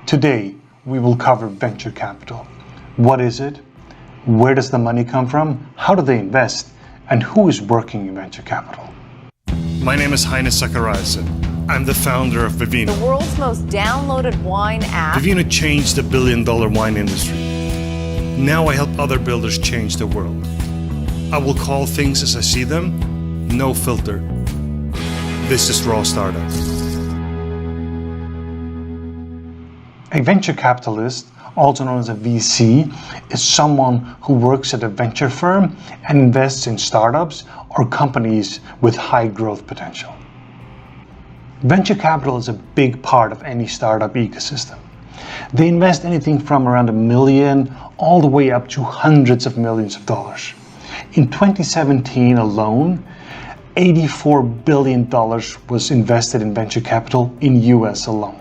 Today, we will cover venture capital. What is it? Where does the money come from? How do they invest? And who is working in venture capital? My name is HOROWITZ. I'm the founder of Vivino. The world's most downloaded wine app. Vivino changed the billion-dollar wine industry. Now I help other builders change the world. I will call things as I see them, no filter. This is Raw Startup. A venture capitalist, also known as a VC, is someone who works at a venture firm and invests in startups or companies with high growth potential. Venture capital is a big part of any startup ecosystem. They invest anything from around $1 million all the way up to hundreds of millions of dollars. In 2017 alone, $84 billion was invested in venture capital in US alone.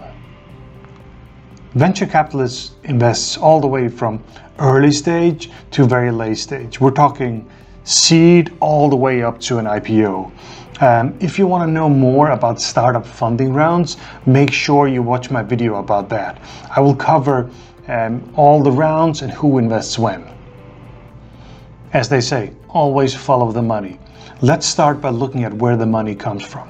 Venture capitalists invest all the way from early stage to very late stage. We're talking seed all the way up to an IPO. If you want to know more about startup funding rounds, make sure you watch my video about that. I will cover all the rounds and who invests when. As they say, always follow the money. Let's start by looking at where the money comes from.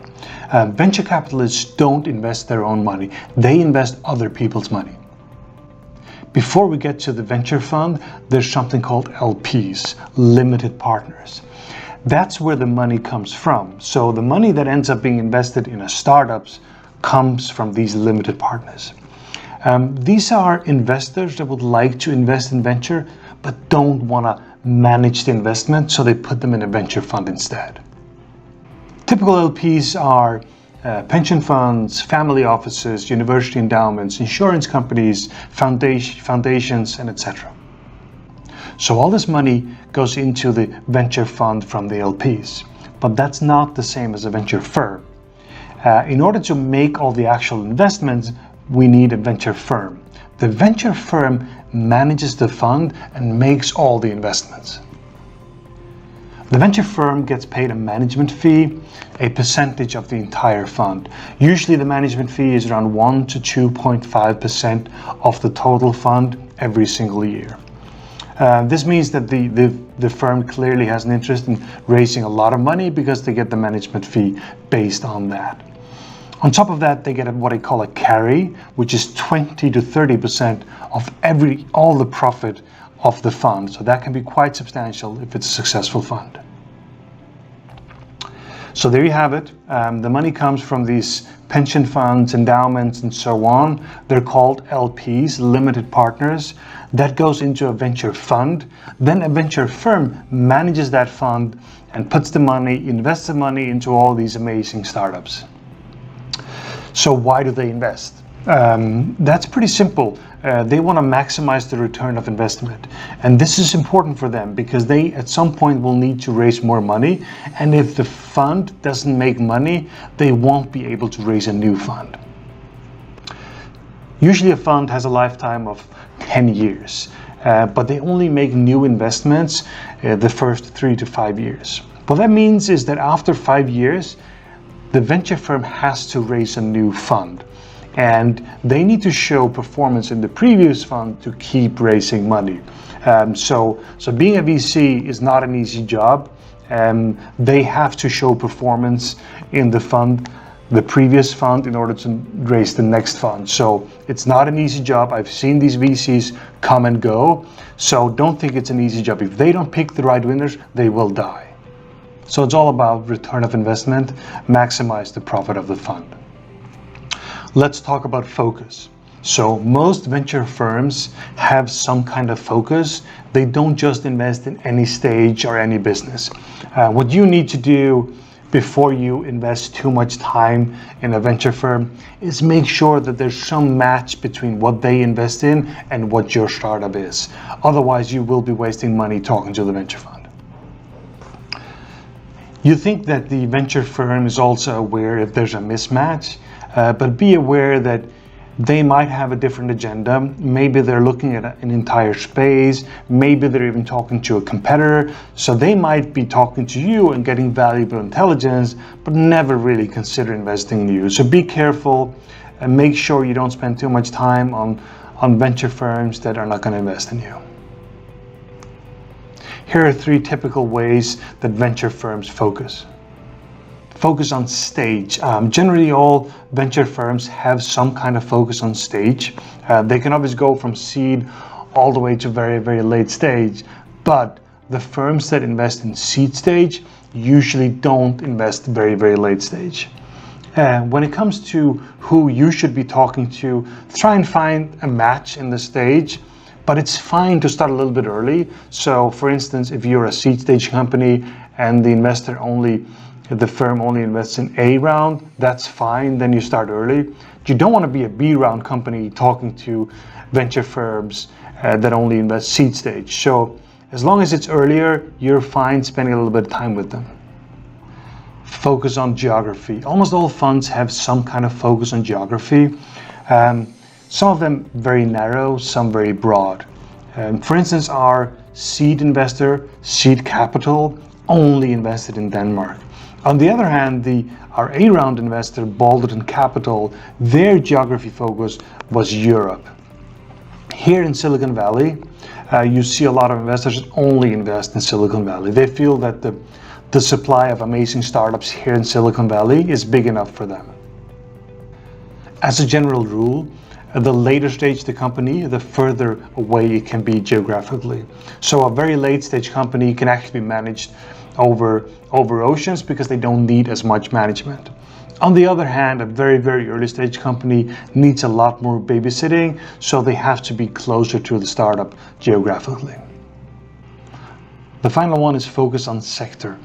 Venture capitalists don't invest their own money. They invest other people's money. Before we get to the venture fund, there's something called LPs, limited partners. That's where the money comes from. So the money that ends up being invested in a startups comes from these limited partners. These are investors that would like to invest in venture, but don't want to manage the investment, so they put them in a venture fund instead. Typical LPs are pension funds, family offices, university endowments, insurance companies, foundations, and etc. So all this money goes into the venture fund from the LPs, but that's not the same as a venture firm. In order to make all the actual investments, we need a venture firm. The venture firm manages the fund and makes all the investments. The venture firm gets paid a management fee, a percentage of the entire fund. Usually the management fee is around 1 to 2.5% of the total fund every single year. This means that the firm clearly has an interest in raising a lot of money because they get the management fee based on that. On top of that, they get what I call a carry, which is 20 to 30% of all the profit of the fund. So that can be quite substantial if it's a successful fund. So there you have it. The money comes from these pension funds, endowments, and so on. They're called LPs, limited partners. That goes into a venture fund. Then a venture firm manages that fund and puts the money, invests the money into all these amazing startups. So why do they invest? That's pretty simple. They want to maximize the return of investment. And this is important for them because they at some point will need to raise more money. And if the fund doesn't make money, they won't be able to raise a new fund. Usually a fund has a lifetime of 10 years, but they only make new investments the first 3 to 5 years. What that means is that after 5 years, the venture firm has to raise a new fund. And they need to show performance in the previous fund to keep raising money. So being a VC is not an easy job. They have to show performance in the fund, the previous fund, in order to raise the next fund. So it's not an easy job. I've seen these VCs come and go. So don't think it's an easy job. If they don't pick the right winners, they will die. So it's all about return of investment, maximize the profit of the fund. Let's talk about focus. So most venture firms have some kind of focus. They don't just invest in any stage or any business. What you need to do before you invest too much time in a venture firm is make sure that there's some match between what they invest in and what your startup is. Otherwise, you will be wasting money talking to the venture fund. You think that the venture firm is also aware if there's a mismatch, but be aware that they might have a different agenda. Maybe they're looking at an entire space. Maybe they're even talking to a competitor. So they might be talking to you and getting valuable intelligence, but never really consider investing in you. So be careful. and make sure you don't spend too much time on venture firms that are not going to invest in you. Here are 3 typical ways that venture firms focus. Focus on stage. Generally, all venture firms have some kind of focus on stage. They can always go from seed all the way to very, very late stage, but the firms that invest in seed stage usually don't invest very, very late stage. When it comes to who you should be talking to, try and find a match in the stage, but it's fine to start a little bit early. So for instance, if you're a seed stage company and the firm only invests in A round, that's fine, then you start early. You don't want to be a B round company talking to venture firms that only invest seed stage. So as long as it's earlier, you're fine spending a little bit of time with them. Focus on geography. Almost all funds have some kind of focus on geography. Some of them very narrow, some very broad. For instance, our seed investor, Seed Capital, only invested in Denmark. On the other hand, our A-round investor, Balderton Capital, their geography focus was Europe. Here in Silicon Valley, you see a lot of investors that only invest in Silicon Valley. They feel that the supply of amazing startups here in Silicon Valley is big enough for them. As a general rule, the later stage the company, the further away it can be geographically. So a very late stage company can actually be managed over oceans because they don't need as much management. On the other hand, a very, very early stage company needs a lot more babysitting, so they have to be closer to the startup geographically. The final one is focus on sector.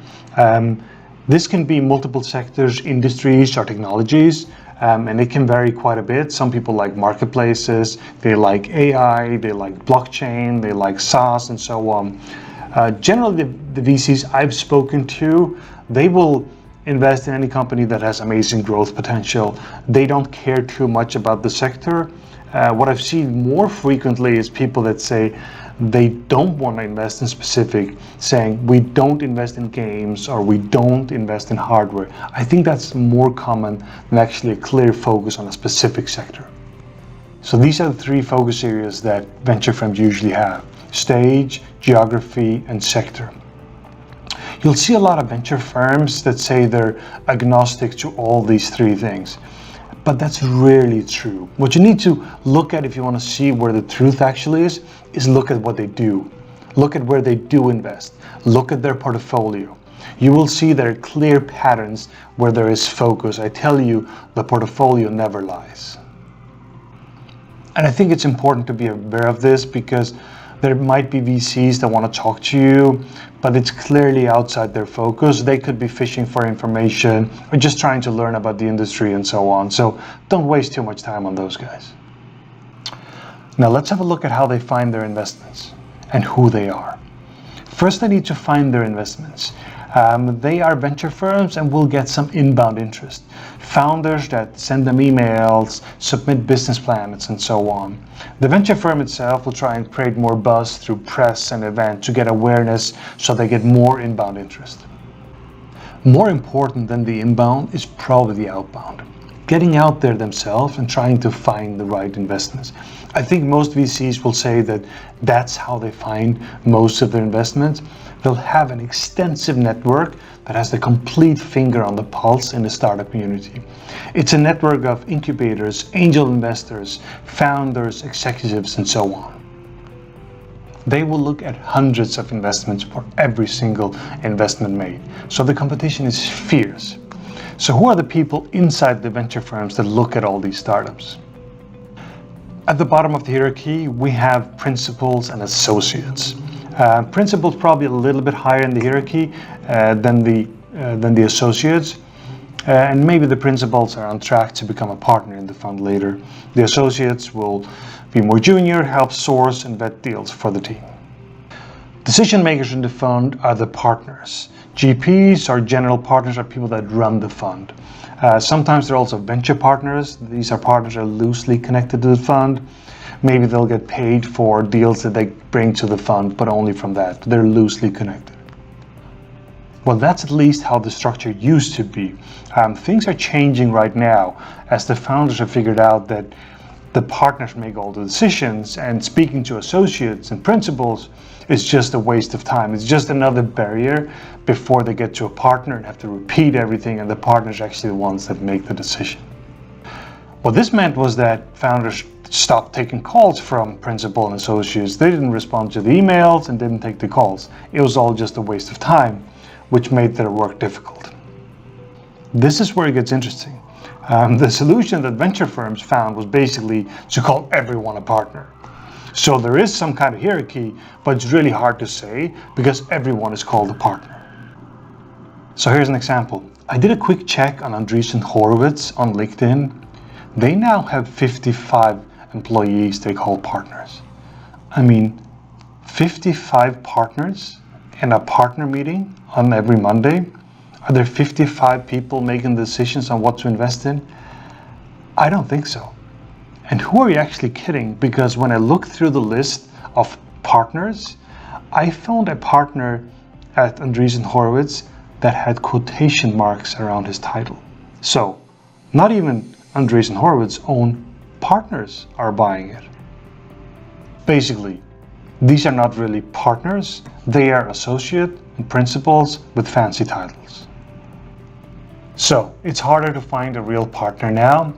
This can be multiple sectors, industries, or technologies, and it can vary quite a bit. Some people like marketplaces, they like AI, they like blockchain, they like SaaS, and so on. Generally, the VCs I've spoken to, they will invest in any company that has amazing growth potential. They don't care too much about the sector. What I've seen more frequently is people that say they don't want to invest in specific, saying we don't invest in games or we don't invest in hardware. I think that's more common than actually a clear focus on a specific sector. So these are the 3 focus areas that venture firms usually have: stage, geography, and sector. You'll see a lot of venture firms that say they're agnostic to all these 3 things, but that's rarely true. What you need to look at if you want to see where the truth actually is look at what they do. Look at where they do invest. Look at their portfolio. You will see there are clear patterns where there is focus. I tell you, the portfolio never lies. And I think it's important to be aware of this because there might be VCs that want to talk to you, but it's clearly outside their focus. They could be fishing for information or just trying to learn about the industry and so on. So don't waste too much time on those guys. Now let's have a look at how they find their investments and who they are. First, they need to find their investments. They are venture firms and will get some inbound interest. Founders that send them emails, submit business plans, and so on. The venture firm itself will try and create more buzz through press and events to get awareness so they get more inbound interest. More important than the inbound is probably the outbound. Getting out there themselves and trying to find the right investments. I think most VCs will say that that's how they find most of their investments. They'll have an extensive network that has the complete finger on the pulse in the startup community. It's a network of incubators, angel investors, founders, executives, and so on. They will look at hundreds of investments for every single investment made. So the competition is fierce. So who are the people inside the venture firms that look at all these startups? At the bottom of the hierarchy, we have principals and associates. Principals probably a little bit higher in the hierarchy than the associates. And maybe the principals are on track to become a partner in the fund later. The associates will be more junior, help source and vet deals for the team. Decision makers in the fund are the partners. GPs or general partners are people that run the fund. Sometimes they're also venture partners. These are partners that are loosely connected to the fund. Maybe they'll get paid for deals that they bring to the fund, but only from that. They're loosely connected. Well, that's at least how the structure used to be. Things are changing right now as the founders have figured out that the partners make all the decisions, and speaking to associates and principals is just a waste of time. It's just another barrier before they get to a partner and have to repeat everything, and the partners are actually the ones that make the decision. What this meant was that founders stopped taking calls from principal and associates. They didn't respond to the emails and didn't take the calls. It was all just a waste of time, which made their work difficult. This is where it gets interesting. The solution that venture firms found was basically to call everyone a partner. So there is some kind of hierarchy, but it's really hard to say because everyone is called a partner. So here's an example. I did a quick check on ANDREESSEN HOROWITZ on LinkedIn. They now have 55 employees they call partners. I mean, 55 partners in a partner meeting on every Monday? Are there 55 people making decisions on what to invest in? I don't think so. And who are you actually kidding? Because when I looked through the list of partners, I found a partner at ANDREESSEN HOROWITZ that had quotation marks around his title. So, not even ANDREESSEN HOROWITZ's own partners are buying it. Basically, these are not really partners, they are associate and principals with fancy titles. So it's harder to find a real partner now,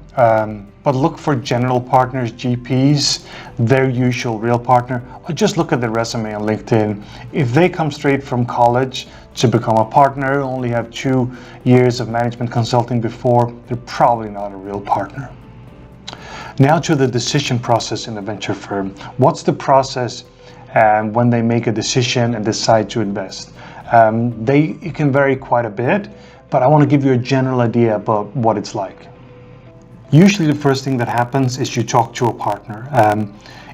but look for general partners, GPs, their usual real partner, or just look at their resume on LinkedIn. If they come straight from college to become a partner, only have 2 years of management consulting before, they're probably not a real partner. Now to the decision process in a venture firm. What's the process when they make a decision and decide to invest? It can vary quite a bit, but I want to give you a general idea about what it's like. Usually the first thing that happens is you talk to a partner.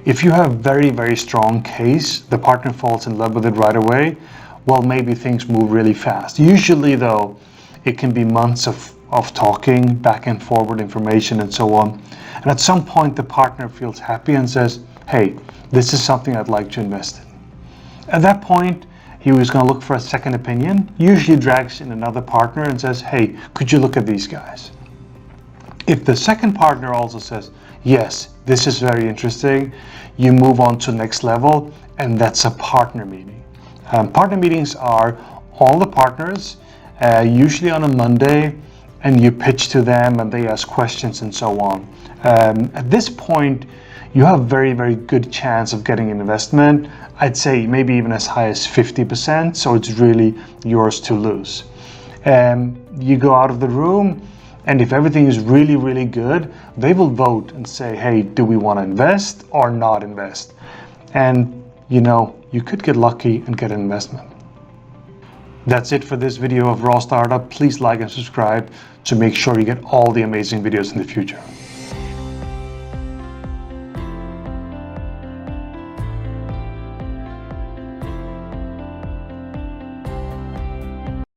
If you have a very, very strong case, the partner falls in love with it right away, well, maybe things move really fast. Usually though, it can be months of talking, back and forward information and so on. And at some point the partner feels happy and says, hey, this is something I'd like to invest in. At that point, he was going to look for a second opinion, usually drags in another partner and says, hey, could you look at these guys? If the second partner also says, yes, this is very interesting, you move on to next level, and that's a partner meeting. Partner meetings are all the partners, usually on a Monday, and you pitch to them and they ask questions and so on. At this point, you have a very, very good chance of getting an investment. I'd say maybe even as high as 50%, so it's really yours to lose. You go out of the room, and if everything is really, really good, they will vote and say, hey, do we want to invest or not invest? And you could get lucky and get an investment. That's it for this video of Raw Startup. Please like and subscribe to make sure you get all the amazing videos in the future.